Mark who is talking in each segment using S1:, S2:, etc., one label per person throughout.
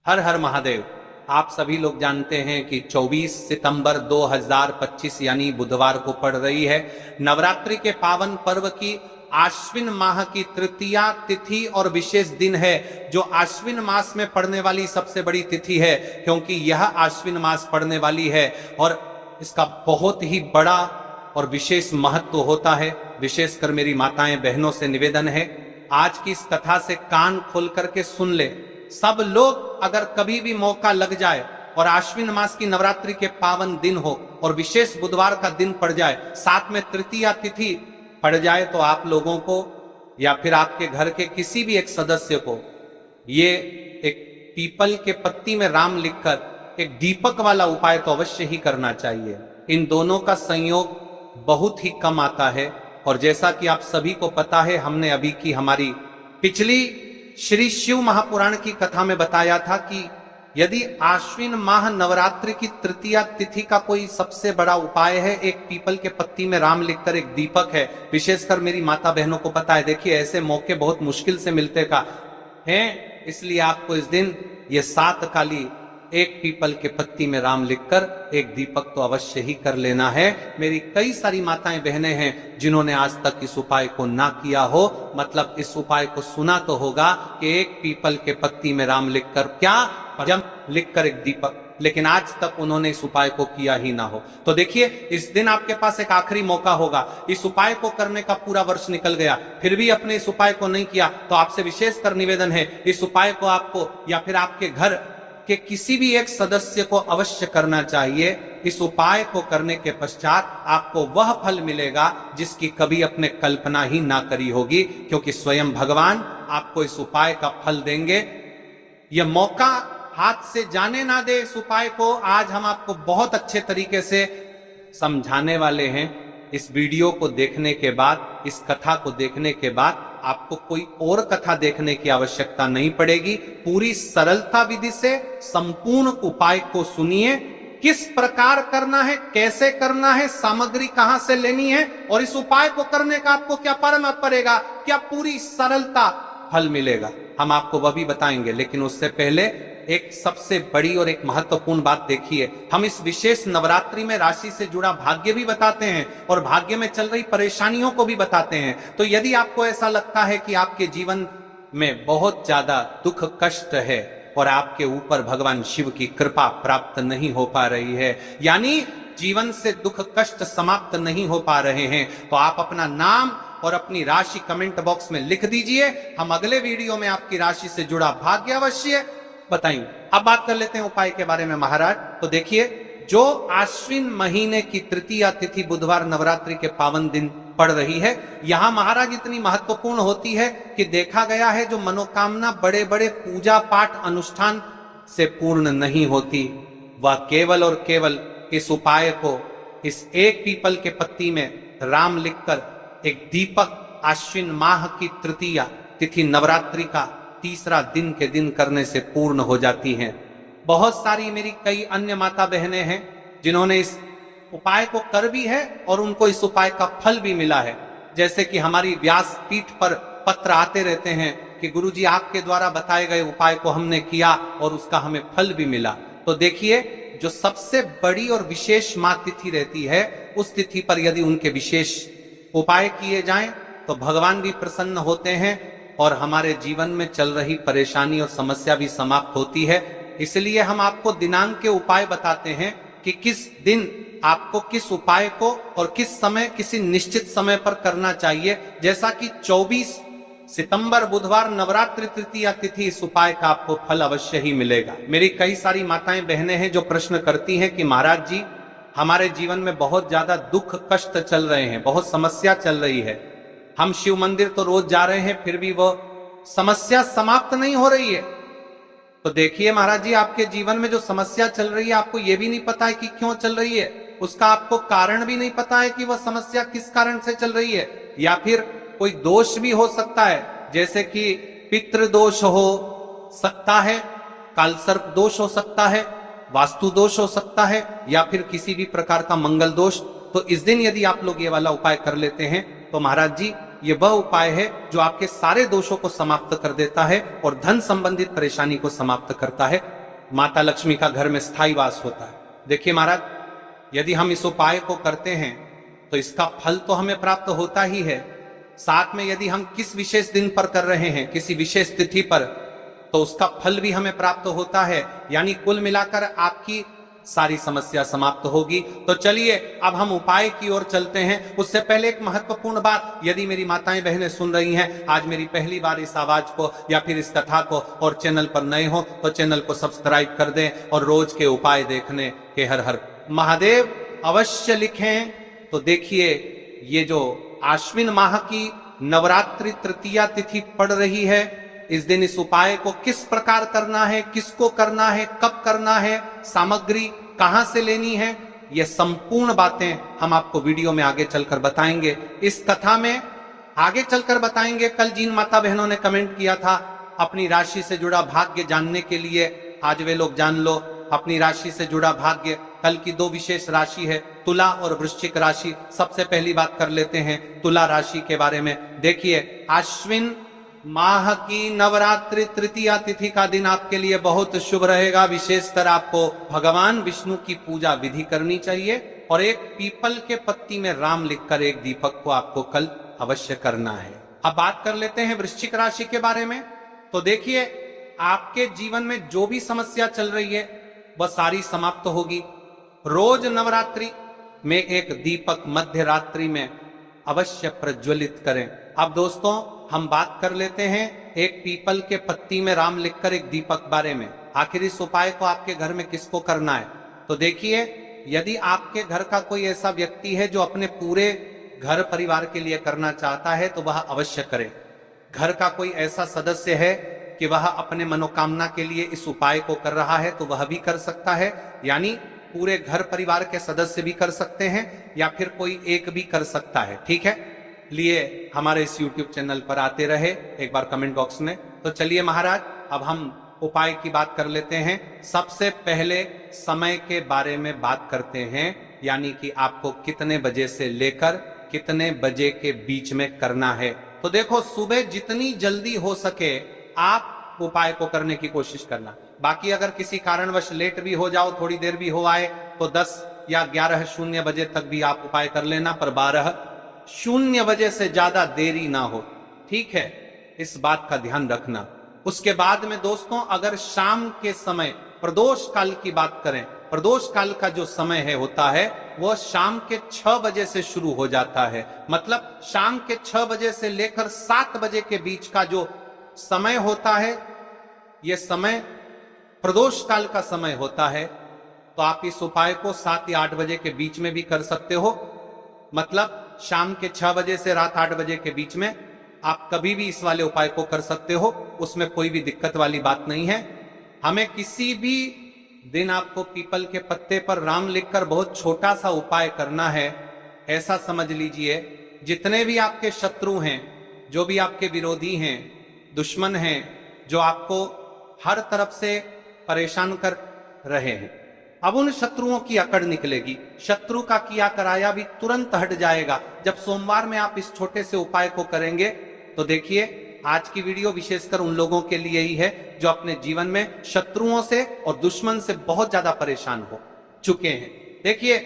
S1: हर हर महादेव। आप सभी लोग जानते हैं कि 24 सितंबर 2025 यानी बुधवार को पड़ रही है नवरात्रि के पावन पर्व की आश्विन माह की तृतीया तिथि और विशेष दिन है, जो आश्विन मास में पड़ने वाली सबसे बड़ी तिथि है, क्योंकि यह आश्विन मास पड़ने वाली है और इसका बहुत ही बड़ा और विशेष महत्व होता है। विशेषकर मेरी माताएं बहनों से निवेदन है, आज की इस कथा से कान खोल करके सुन ले। सब लोग अगर कभी भी मौका लग जाए और आश्विन मास की नवरात्रि के पावन दिन हो और विशेष बुधवार का दिन पड़ जाए, साथ में तृतीया तिथि पड़ जाए, तो आप लोगों को या फिर आपके घर के किसी भी एक सदस्य को ये एक पीपल के पत्ती में राम लिखकर एक दीपक वाला उपाय तो अवश्य ही करना चाहिए। इन दोनों का संयोग बहुत ही कम आता है और जैसा कि आप सभी को पता है, हमने अभी की हमारी पिछली श्री शिव महापुराण की कथा में बताया था कि यदि आश्विन माह नवरात्रि की तृतीया तिथि का कोई सबसे बड़ा उपाय है, एक पीपल के पत्ती में राम लिखकर एक दीपक है। विशेषकर मेरी माता बहनों को पता है, देखिए ऐसे मौके बहुत मुश्किल से मिलते का है, इसलिए आपको इस दिन ये 7 काली एक पीपल के पत्ती में राम लिखकर एक दीपक तो अवश्य ही कर लेना है। मेरी कई सारी माताएं बहनें हैं जिन्होंने आज तक इस उपाय को ना किया हो, मतलब इस उपाय को सुना तो होगा कि एक पीपल के पत्ती में राम लिखकर क्या जब लिखकर एक दीपक, लेकिन आज तक उन्होंने इस उपाय को किया ही ना हो। तो देखिए, इस दिन आपके पास एक आखिरी मौका होगा। इस उपाय को करने का पूरा वर्ष निकल गया, फिर भी अपने इस उपाय को नहीं किया, तो आपसे विशेषकर निवेदन है, इस उपाय को आपको या फिर आपके घर के किसी भी एक सदस्य को अवश्य करना चाहिए। इस उपाय को करने के पश्चात आपको वह फल मिलेगा जिसकी कभी अपने कल्पना ही ना करी होगी, क्योंकि स्वयं भगवान आपको इस उपाय का फल देंगे। यह मौका हाथ से जाने ना दे। इस उपाय को आज हम आपको बहुत अच्छे तरीके से समझाने वाले हैं। इस वीडियो को देखने के बाद, इस कथा को देखने के बाद आपको कोई और कथा देखने की आवश्यकता नहीं पड़ेगी। पूरी सरलता विधि से संपूर्ण उपाय को सुनिए, किस प्रकार करना है, कैसे करना है, सामग्री कहां से लेनी है और इस उपाय को करने का आपको क्या परम पड़ेगा, क्या पूरी सरलता फल मिलेगा, हम आपको वह भी बताएंगे। लेकिन उससे पहले एक सबसे बड़ी और एक महत्वपूर्ण बात देखिए, हम इस विशेष नवरात्रि में राशि से जुड़ा भाग्य भी बताते हैं और भाग्य में चल रही परेशानियों को भी बताते हैं। तो यदि आपको ऐसा लगता है कि आपके जीवन में बहुत ज्यादा दुख कष्ट है और आपके ऊपर भगवान शिव की कृपा प्राप्त नहीं हो पा रही है, यानी जीवन से दुख कष्ट समाप्त नहीं हो पा रहे हैं, तो आप अपना नाम और अपनी राशि कमेंट बॉक्स में लिख दीजिए। हम अगले वीडियो में आपकी राशि से जुड़ा भाग्य अवश्य बताएंगे। अब बात कर लेते हैं उपाय के बारे में महाराज। तो देखिए, जो आश्विन महीने की तृतीया तिथि बुधवार नवरात्रि के पावन दिन पड़ रही है, यहां महाराज इतनी महत्वपूर्ण होती है कि देखा गया है जो मनोकामना बड़े बड़े पूजा पाठ अनुष्ठान से पूर्ण नहीं होती, वह केवल और केवल इस उपाय को इस एक पीपल के पत्ती में राम लिखकर एक दीपक आश्विन माह की तृतीया तिथि नवरात्रि का तीसरा दिन के दिन करने से पूर्ण हो जाती हैं। बहुत सारी मेरी कई अन्य माता बहनें हैं जिन्होंने इस उपाय को कर भी है और उनको इस उपाय का फल भी मिला है। जैसे कि हमारी व्यास पीठ पर पत्र आते रहते हैं कि गुरुजी आपके द्वारा बताए गए उपाय को हमने किया और उसका हमें फल भी मिला। तो देखिए, जो सबसे बड़ी और विशेष माह तिथि रहती है, उस तिथि पर यदि उनके विशेष उपाय किए जाएं तो भगवान भी प्रसन्न होते हैं और हमारे जीवन में चल रही परेशानी और समस्या भी समाप्त होती है। इसलिए हम आपको दिनांक के उपाय बताते हैं कि किस दिन आपको किस उपाय को और किस समय, किसी निश्चित समय पर करना चाहिए। जैसा कि 24 सितंबर बुधवार नवरात्रि तृतीया तिथि, इस उपाय का आपको फल अवश्य ही मिलेगा। मेरी कई सारी माताएं बहनें हैं जो प्रश्न करती हैं कि महाराज जी, हमारे जीवन में बहुत ज्यादा दुख कष्ट चल रहे हैं, बहुत समस्या चल रही है, हम शिव मंदिर तो रोज जा रहे हैं, फिर भी वो समस्या समाप्त नहीं हो रही है। तो देखिए महाराज जी, आपके जीवन में जो समस्या चल रही है, आपको ये भी नहीं पता है कि क्यों चल रही है, उसका आपको कारण भी नहीं पता है कि वह समस्या किस कारण से चल रही है, या फिर कोई दोष भी हो सकता है, जैसे कि पितृदोष हो सकता है, कालसर्प दोष हो सकता है, वास्तु दोष हो सकता है, या फिर किसी भी प्रकार का मंगल दोष। तो इस दिन यदि आप लोग ये वाला उपाय कर लेते हैं तो महाराज जी ये वह उपाय है जो आपके सारे दोषों को समाप्त कर देता है और धन संबंधित परेशानी को समाप्त करता है। माता लक्ष्मी का घर में स्थायी वास होता है। देखिए महाराज, यदि हम इस उपाय को करते हैं तो इसका फल तो हमें प्राप्त होता ही है, साथ में यदि हम किस विशेष दिन पर कर रहे हैं, किसी विशेष तिथि पर, तो उसका फल भी हमें प्राप्त होता है। यानी कुल मिलाकर आपकी सारी समस्या समाप्त होगी। तो चलिए अब हम उपाय की ओर चलते हैं। उससे पहले एक महत्वपूर्ण बात, यदि मेरी माताएं बहनें सुन रही हैं, आज मेरी पहली बार इस आवाज को या फिर इस कथा को और चैनल पर नए हो तो चैनल को सब्सक्राइब कर दें और रोज के उपाय देखने के हर हर महादेव अवश्य लिखें। तो देखिए, ये जो आश्विन माह की नवरात्रि तृतीया तिथि पड़ रही है, इस दिन इस उपाय को किस प्रकार करना है, किसको करना है, कब करना है, सामग्री कहां से लेनी है, ये संपूर्ण बातें हम आपको वीडियो में आगे चलकर बताएंगे। इस कथा में आगे चलकर बताएंगे। कल जिन माता बहनों ने कमेंट किया था अपनी राशि से जुड़ा भाग्य जानने के लिए, आज वे लोग जान लो अपनी राशि से जुड़ा भाग्य। कल की दो विशेष राशि है, तुला और वृश्चिक राशि। सबसे पहली बात कर लेते हैं तुला राशि के बारे में। देखिए, आश्विन माह की नवरात्रि तृतीया तिथि का दिन आपके लिए बहुत शुभ रहेगा। विशेषकर आपको भगवान विष्णु की पूजा विधि करनी चाहिए और एक पीपल के पत्ती में राम लिखकर एक दीपक को आपको कल अवश्य करना है। अब बात कर लेते हैं वृश्चिक राशि के बारे में। तो देखिए, आपके जीवन में जो भी समस्या चल रही है वह सारी समाप्त होगी। रोज नवरात्रि में एक दीपक मध्य रात्रि में अवश्य प्रज्वलित करें। अब दोस्तों, हम बात कर लेते हैं एक पीपल के पत्ती में राम लिखकर एक दीपक बारे में। आखिर इस उपाय को आपके घर में किसको करना है? तो देखिए, यदि आपके घर का कोई ऐसा व्यक्ति है जो अपने पूरे घर परिवार के लिए करना चाहता है तो वह अवश्य करे। घर का कोई ऐसा सदस्य है कि वह अपने मनोकामना के लिए इस उपाय को कर रहा है तो वह भी कर सकता है। यानी पूरे घर परिवार के सदस्य भी कर सकते हैं या फिर कोई एक भी कर सकता है। ठीक है, लिए हमारे इस YouTube चैनल पर आते रहे एक बार कमेंट बॉक्स में। तो चलिए महाराज, अब हम उपाय की बात कर लेते हैं। सबसे पहले समय के बारे में बात करते हैं, यानी कि आपको कितने बजे से लेकर कितने बजे के बीच में करना है। तो देखो, सुबह जितनी जल्दी हो सके आप उपाय को करने की कोशिश करना। बाकी अगर किसी कारणवश लेट भी हो जाओ, थोड़ी देर भी हो आए, तो 10 या 11:00 बजे तक भी आप उपाय कर लेना, पर 12:00 बजे से ज्यादा देरी ना हो। ठीक है, इस बात का ध्यान रखना। उसके बाद में दोस्तों, अगर शाम के समय प्रदोष काल की बात करें, प्रदोष काल का जो समय है होता है वह शाम के 6 बजे से शुरू हो जाता है। मतलब शाम के 6 बजे से लेकर 7 बजे के बीच का जो समय होता है, यह समय प्रदोष काल का समय होता है। तो आप इस उपाय को 7 या 8 बजे के बीच में भी कर सकते हो। मतलब शाम के 6 बजे से रात 8 बजे के बीच में आप कभी भी इस वाले उपाय को कर सकते हो, उसमें कोई भी दिक्कत वाली बात नहीं है। हमें किसी भी दिन आपको पीपल के पत्ते पर राम लिखकर बहुत छोटा सा उपाय करना है। ऐसा समझ लीजिए, जितने भी आपके शत्रु हैं, जो भी आपके विरोधी हैं, दुश्मन हैं, जो आपको हर तरफ से परेशान कर रहे हैं, अब उन शत्रुओं की अकड़ निकलेगी। शत्रु का किया कराया भी तुरंत हट जाएगा जब सोमवार में आप इस छोटे से उपाय को करेंगे। तो देखिए, आज की वीडियो विशेषकर उन लोगों के लिए ही है जो अपने जीवन में शत्रुओं से और दुश्मन से बहुत ज्यादा परेशान हो चुके हैं। देखिए,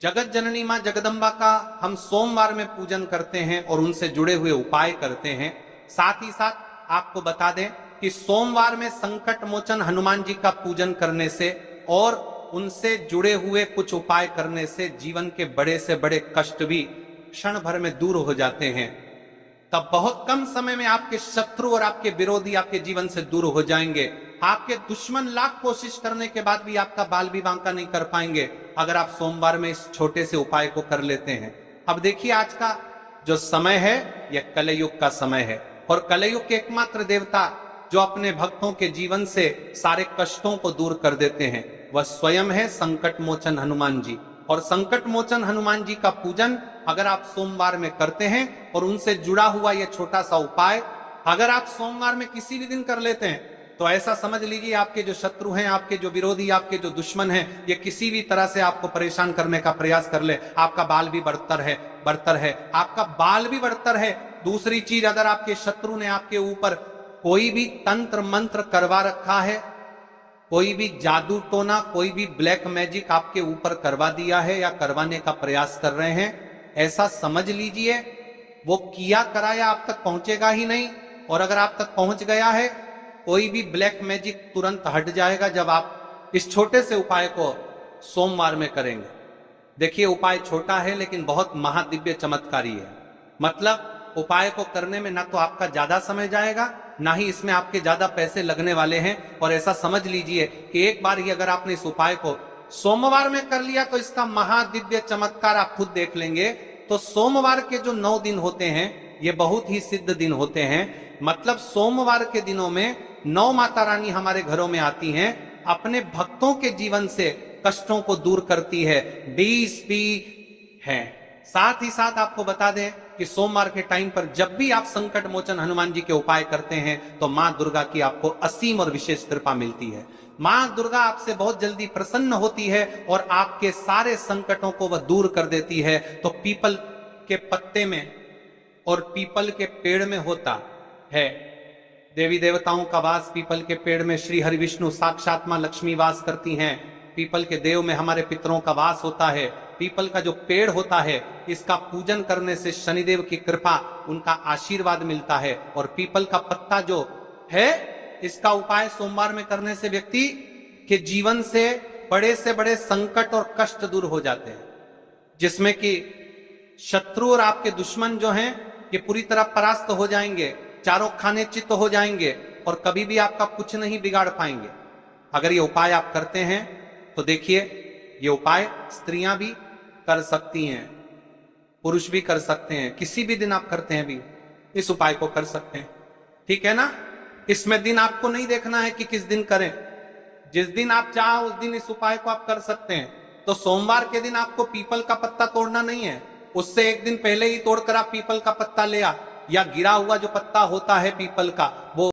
S1: जगत जननी मां जगदम्बा का हम सोमवार में पूजन करते हैं और उनसे जुड़े हुए उपाय करते हैं। साथ ही साथ आपको बता दें कि सोमवार में संकट मोचन हनुमान जी का पूजन करने से और उनसे जुड़े हुए कुछ उपाय करने से जीवन के बड़े से बड़े कष्ट भी क्षण भर में दूर हो जाते हैं। तब बहुत कम समय में आपके शत्रु और आपके विरोधी आपके जीवन से दूर हो जाएंगे। आपके दुश्मन लाख कोशिश करने के बाद भी आपका बाल भी बांका नहीं कर पाएंगे अगर आप सोमवार में इस छोटे से उपाय को कर लेते हैं। अब देखिए, आज का जो समय है यह कलयुग का समय है और कलयुग के एकमात्र देवता जो अपने भक्तों के जीवन से सारे कष्टों को दूर कर देते हैं वह स्वयं है संकट मोचन हनुमान जी। और संकट मोचन हनुमान जी का पूजन अगर आप सोमवार में करते हैं और उनसे जुड़ा हुआ यह छोटा सा उपाय अगर आप सोमवार में किसी भी दिन कर लेते हैं तो ऐसा समझ लीजिए आपके जो शत्रु हैं, आपके जो विरोधी, आपके जो दुश्मन हैं, ये किसी भी तरह से आपको परेशान करने का प्रयास कर ले, आपका बाल भी बढ़तर है, आपका बाल भी बढ़तर है। दूसरी चीज, अगर आपके शत्रु ने आपके ऊपर कोई भी तंत्र मंत्र करवा रखा है, कोई भी जादू टोना, कोई भी ब्लैक मैजिक आपके ऊपर करवा दिया है या करवाने का प्रयास कर रहे हैं, ऐसा समझ लीजिए वो किया कराया आप तक पहुंचेगा ही नहीं। और अगर आप तक पहुंच गया है, कोई भी ब्लैक मैजिक तुरंत हट जाएगा जब आप इस छोटे से उपाय को सोमवार में करेंगे। देखिए, उपाय छोटा है लेकिन बहुत महादिव्य चमत्कारी है। मतलब उपाय को करने में ना तो आपका ज्यादा समय जाएगा, ना ही इसमें आपके ज्यादा पैसे लगने वाले हैं। और ऐसा समझ लीजिए कि एक बार ही अगर आपने इस उपाय को सोमवार में कर लिया तो इसका महादिव्य चमत्कार आप खुद देख लेंगे। तो सोमवार के जो 9 दिन होते हैं ये बहुत ही सिद्ध दिन होते हैं। मतलब सोमवार के दिनों में 9 माता रानी हमारे घरों में आती हैं, अपने भक्तों के जीवन से कष्टों को दूर करती है। 20 भी है। साथ ही साथ आपको बता दें कि सोमवार के टाइम पर जब भी आप संकट मोचन हनुमान जी के उपाय करते हैं तो मां दुर्गा की आपको असीम और विशेष कृपा मिलती है। मां दुर्गा आपसे बहुत जल्दी प्रसन्न होती है और आपके सारे संकटों को वह दूर कर देती है। तो पीपल के पत्ते में और पीपल के पेड़ में होता है देवी देवताओं का वास। पीपल के पेड़ में श्री हरि विष्णु साक्षात मां लक्ष्मी वास करती हैं। पीपल के देव में हमारे पितरों का वास होता है। पीपल का जो पेड़ होता है, इसका पूजन करने से शनिदेव की कृपा, उनका आशीर्वाद मिलता है। और पीपल का पत्ता जो है, इसका उपाय सोमवार में करने से व्यक्ति के जीवन से बड़े संकट और कष्ट दूर हो जाते हैं, जिसमें कि शत्रु और आपके दुश्मन जो हैं ये पूरी तरह परास्त हो जाएंगे, चारों खाने चित्त हो जाएंगे और कभी भी आपका कुछ नहीं बिगाड़ पाएंगे। अगर ये उपाय आप करते हैं तो देखिए, ये उपाय स्त्रियां भी कर सकती हैं, पुरुष भी कर सकते हैं। किसी भी दिन आप करते हैं भी इस उपाय को कर सकते हैं, ठीक है ना। इसमें दिन आपको नहीं देखना है कि किस दिन करें, जिस दिन आप चाहो उस दिन इस उपाय को आप कर सकते हैं। तो सोमवार के दिन आपको पीपल का पत्ता तोड़ना नहीं है, उससे एक दिन पहले ही तोड़कर आप पीपल का पत्ता ले आ, या गिरा हुआ जो पत्ता होता है पीपल का वो